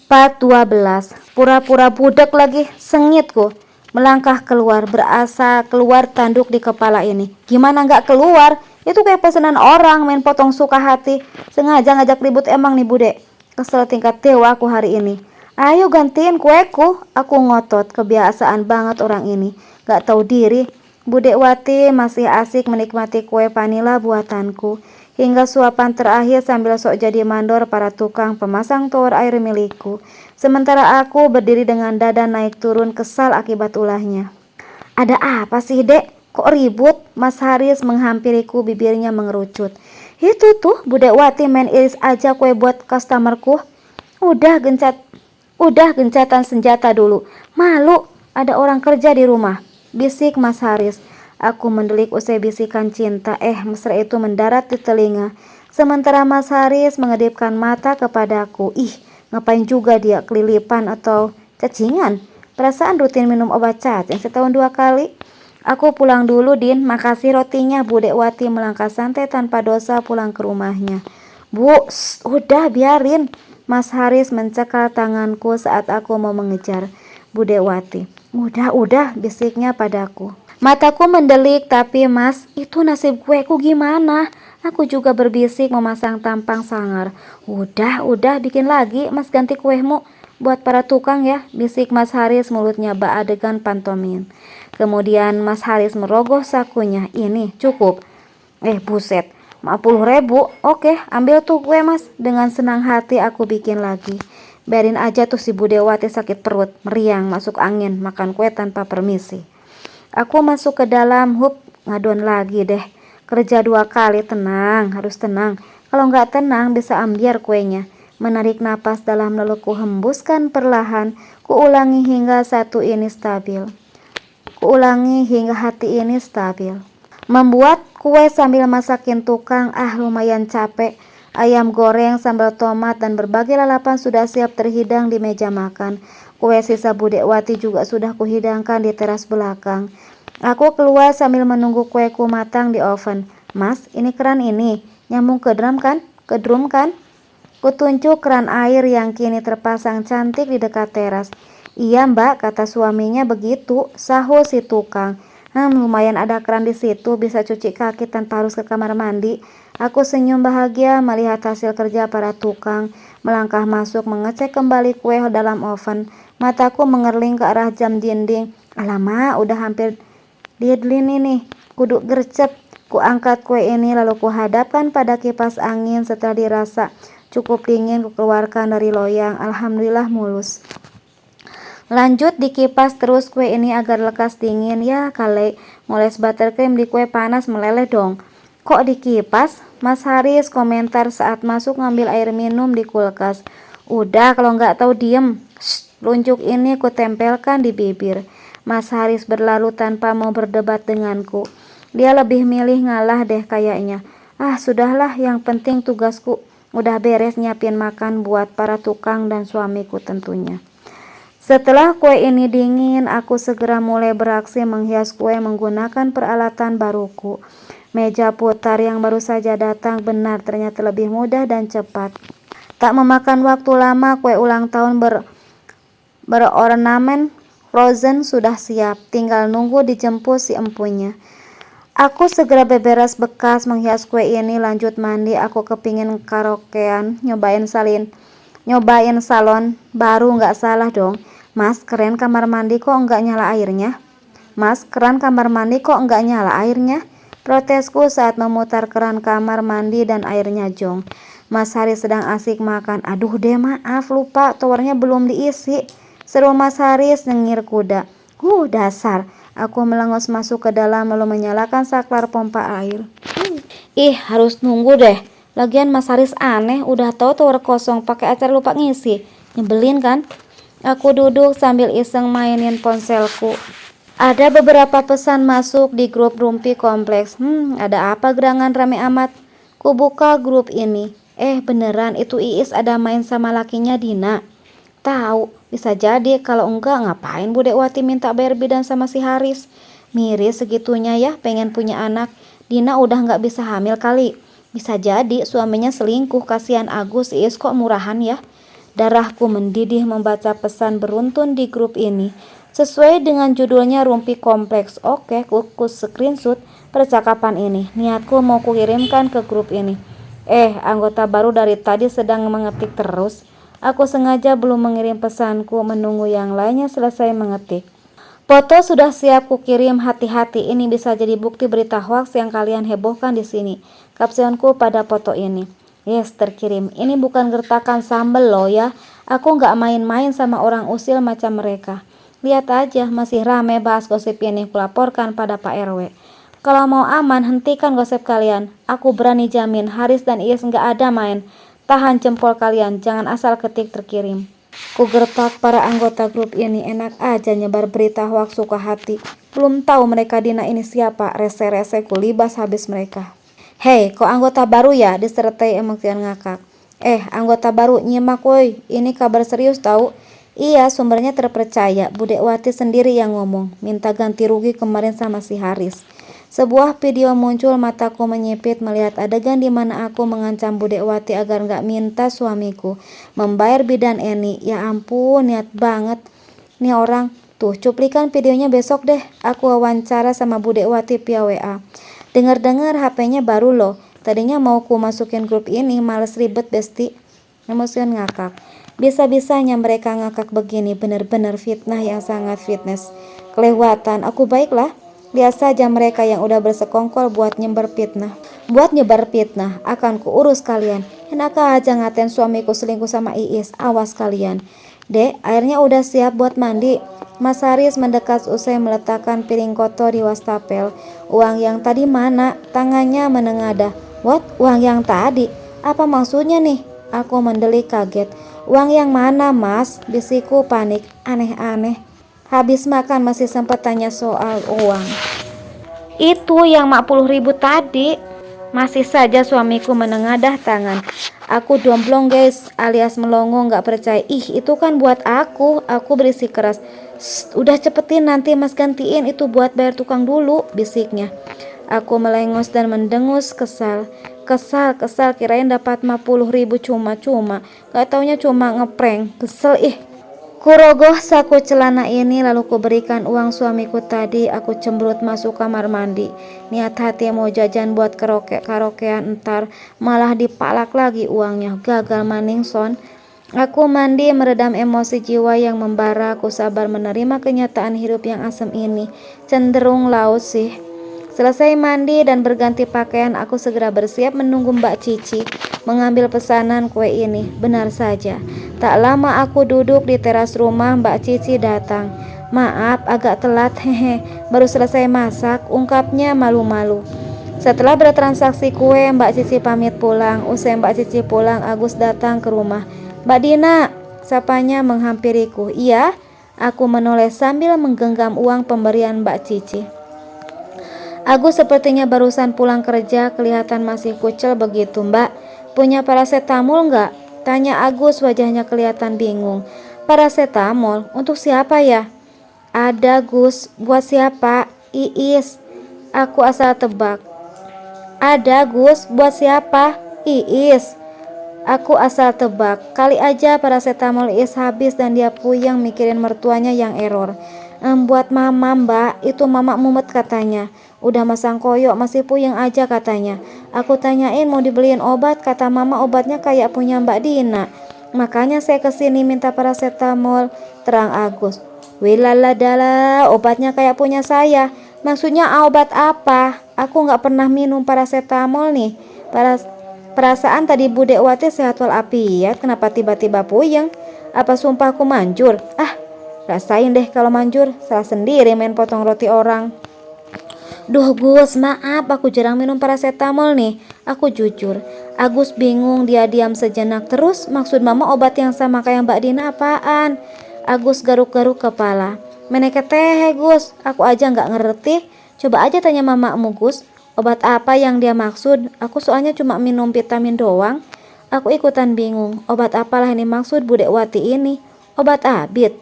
Part 12. Pura-pura budak lagi, sengitku. Melangkah keluar, berasa keluar tanduk di kepala ini. Gimana nggak keluar? Itu kayak pesanan orang main potong suka hati. Sengaja ngajak ribut emang nih bude. Kesel tingkat dewa aku hari ini. Ayo gantiin kueku. Aku ngotot, kebiasaan banget orang ini. Gak tahu diri. Bude Wati masih asik menikmati kue vanila buatanku. Hingga suapan terakhir sambil sok jadi mandor para tukang pemasang tower air milikku. Sementara aku berdiri dengan dada naik turun kesal akibat ulahnya. Ada apa sih dek? Kok ribut? Mas Haris menghampiriku, bibirnya mengerucut. Itu tuh Budek Wati main iris aja kue buat customerku. Udah gencatan senjata dulu. Malu, ada orang kerja di rumah. Bisik Mas Haris. Aku mendelik usai bisikan cinta. Mesra itu mendarat di telinga. Sementara Mas Haris mengedipkan mata kepadaku. Ngapain juga dia, kelilipan atau cacingan? Perasaan rutin minum obat cacing setahun 2 kali. Aku pulang dulu Din, makasih rotinya. Budek Wati melangkah santai tanpa dosa pulang ke rumahnya. Bu, udah biarin. Mas Haris mencekal tanganku saat aku mau mengejar Budek Wati. Udah, bisiknya padaku. Mataku mendelik, tapi mas, itu nasib kueku gimana? Aku juga berbisik memasang tampang sangar. Udah, bikin lagi, mas ganti kuehmu. Buat para tukang ya, bisik Mas Haris, mulutnya bak adegan pantomim. Kemudian Mas Haris merogoh sakunya. Ini cukup. Buset, 50.000. Oke, ambil tuh kue mas. Dengan senang hati aku bikin lagi. Biarin aja tuh si Budewati sakit perut, meriang, masuk angin, makan kue tanpa permisi. Aku masuk ke dalam, ngadon lagi deh. Kerja 2 kali, tenang, harus tenang. Kalau nggak tenang bisa ambiar kuenya. Menarik napas dalam lalu ku hembuskan perlahan. Kuulangi hingga hati ini stabil. Membuat kue sambil masakin tukang, lumayan capek. Ayam goreng, sambal tomat, dan berbagai lalapan sudah siap terhidang di meja makan. Kue sisa Budek Wati juga sudah kuhidangkan di teras belakang. Aku keluar sambil menunggu kueku matang di oven. Mas, ini keran ini nyambung ke drum kan? Kutunjuk keran air yang kini terpasang cantik di dekat teras. Iya mbak, kata suaminya begitu, sahut si tukang. Lumayan ada keran di situ, bisa cuci kaki tanpa harus ke kamar mandi. Aku senyum bahagia melihat hasil kerja para tukang. Melangkah masuk mengecek kembali kue dalam oven. Mataku mengerling ke arah jam dinding. Alamak, udah hampir deadline ini. Kudu gercep. Ku angkat kue ini lalu ku hadapkan pada kipas angin. Setelah dirasa cukup dingin, ku keluarkan dari loyang. Alhamdulillah mulus. Lanjut dikipas terus kue ini agar lekas dingin. Ya kali moles buttercream di kue panas meleleh dong. Kok dikipas? Mas Haris komentar saat masuk ngambil air minum di kulkas. Udah, kalau nggak tahu diem. Luncuk ini ku tempelkan di bibir. Mas Haris berlalu tanpa mau berdebat denganku. Dia lebih milih ngalah deh kayaknya. Sudahlah, yang penting tugasku udah beres nyiapin makan buat para tukang dan suamiku tentunya. Setelah kue ini dingin, aku segera mulai beraksi menghias kue menggunakan peralatan baruku. Meja putar yang baru saja datang benar ternyata lebih mudah dan cepat. Tak memakan waktu lama, kue ulang tahun berornamen frozen sudah siap. Tinggal nunggu dijemput si empunya. Aku segera beberes bekas menghias kue ini, lanjut mandi. Aku kepingin karaokean, nyobain salon baru, nggak salah dong. Mas, keran kamar mandi kok nggak nyala airnya? Protesku saat memutar keran kamar mandi dan airnya jong. Mas Haris sedang asik makan. Aduh deh, maaf lupa, towernya belum diisi. Seru Mas Haris nyengir kuda. Dasar. Aku melengos masuk ke dalam lalu menyalakan saklar pompa air. Harus nunggu deh. Lagian Mas Haris aneh, udah tahu tower kosong pakai acara lupa ngisi. Nyebelin kan? Aku duduk sambil iseng mainin ponselku. Ada beberapa pesan masuk di grup Rumpi Kompleks. Ada apa gerangan rame amat? Ku buka grup ini. Beneran itu Iis ada main sama lakinya Dina. Tahu, bisa jadi. Kalau enggak ngapain Budek Wati minta bayar bidan sama si Haris? Miris segitunya ya, pengen punya anak. Dina udah nggak bisa hamil kali. Bisa jadi suaminya selingkuh. Kasihan Agus, Iis kok murahan ya. Darahku mendidih membaca pesan beruntun di grup ini. Sesuai dengan judulnya Rumpi Kompleks. Oke, ku screenshot percakapan ini. Niatku mau kukirimkan ke grup ini. Anggota baru dari tadi sedang mengetik terus. Aku sengaja belum mengirim pesanku, menunggu yang lainnya selesai mengetik. Foto sudah siap kukirim, hati-hati ini bisa jadi bukti berita hoax yang kalian hebohkan di sini. Kapsionku pada foto ini. Yes, terkirim. Ini bukan gertakan sambel loh ya. Aku nggak main-main sama orang usil macam mereka. Lihat aja, masih rame bahas gosip ini. Kulaporkan pada Pak RW. Kalau mau aman, hentikan gosip kalian. Aku berani jamin, Haris dan Iis nggak ada main. Tahan jempol kalian, jangan asal ketik terkirim. Ku gertak para anggota grup ini, enak aja nyebar berita hoax suka hati. Belum tahu mereka Dina ini siapa, rese-rese ku libas habis mereka. Hei, kok anggota baru ya? Disertai emotian ngakak. Anggota baru nyimak woi, ini kabar serius tahu. Iya, sumbernya terpercaya, Budek Wati sendiri yang ngomong, minta ganti rugi kemarin sama si Haris. Sebuah video muncul, mataku menyipit melihat adegan di mana aku mengancam Budek Wati agar nggak minta suamiku membayar bidan Eni. Ya ampun, niat banget nih orang. Tuh, cuplikan videonya besok deh. Aku wawancara sama Budek Wati via WA. Dengar-dengar HP-nya baru loh. Tadinya mau ku masukin grup ini, males ribet besti. Emosian ngakak. Bisa-bisanya mereka ngakak begini, bener-bener fitnah yang sangat fitness. Kelewatan, aku baiklah. Lihat saja mereka yang udah bersekongkol buat nyebar fitnah. Akan kuurus kalian. Enak aja ngatain suamiku selingkuh sama Iis, awas kalian. Dek, airnya udah siap buat mandi. Mas Haris mendekat usai meletakkan piring kotor di wastafel. Uang yang tadi mana? Tangannya menengadah. What? Uang yang tadi? Apa maksudnya nih? Aku mendelik kaget. Uang yang mana mas? Bisikku panik. Aneh-aneh. Habis makan masih sempat tanya soal uang. Itu yang 40.000 tadi. Masih saja suamiku menengadah tangan. Aku domblong guys, alias melongo gak percaya. Itu kan buat aku. Aku berisik keras. Udah cepetin, nanti mas gantiin, itu buat bayar tukang dulu, bisiknya. Aku melengos dan mendengus kesal, kirain dapat 50.000 cuma-cuma. Gak taunya cuma ngeprank. Kesel. Kurogoh saku celana ini lalu kuberikan uang suamiku tadi. Aku cemberut masuk kamar mandi. Niat hati mau jajan buat karaokean, entar malah dipalak lagi uangnya. Gagal maningson. Aku mandi meredam emosi jiwa yang membara. Aku sabar menerima kenyataan hidup yang asem ini. Cenderung laut sih. Selesai mandi dan berganti pakaian, aku segera bersiap menunggu Mbak Cici mengambil pesanan kue ini. Benar saja, tak lama aku duduk di teras rumah, Mbak Cici datang. Maaf agak telat, baru selesai masak, ungkapnya malu-malu. Setelah bertransaksi kue, Mbak Cici pamit pulang. Usai Mbak Cici pulang, Agus datang ke rumah. Mbak Dina, sapanya menghampiriku. Iya, aku menoleh sambil menggenggam uang pemberian Mbak Cici. Agus sepertinya barusan pulang kerja, kelihatan masih kucel begitu. Mbak, punya paracetamol nggak? Tanya Agus, wajahnya kelihatan bingung. Paracetamol? Untuk siapa ya? Ada Gus, buat siapa? Iis. Aku asal tebak. Ada Gus, buat siapa? Iis. Aku asal tebak. Kali aja paracetamol Iis habis dan dia puyeng mikirin mertuanya yang error. Buat mama mbak, itu mama mumet katanya. Udah masang koyok masih puyeng aja katanya. Aku tanyain mau dibeliin obat, kata mama obatnya kayak punya Mbak Dina. Makanya saya kesini minta paracetamol, terang Agus. Wilaladala, obatnya kayak punya saya. Maksudnya obat apa? Aku gak pernah minum paracetamol nih. Perasaan tadi Budek Wati sehat walafiat, kenapa tiba-tiba puyeng? Apa sumpah aku manjur? Rasain deh kalau manjur, salah sendiri main potong roti orang. Duh Gus, maaf aku jarang minum paracetamol nih. Aku jujur. Agus bingung, dia diam sejenak. Terus maksud mama obat yang sama kayak Mbak Dina apaan? Agus garuk-garuk kepala. Meneket teh Gus, aku aja gak ngerti. Coba aja tanya mamamu Gus, obat apa yang dia maksud? Aku soalnya cuma minum vitamin doang. Aku ikutan bingung, obat apalah ini maksud Budek Wati ini? Obat abit.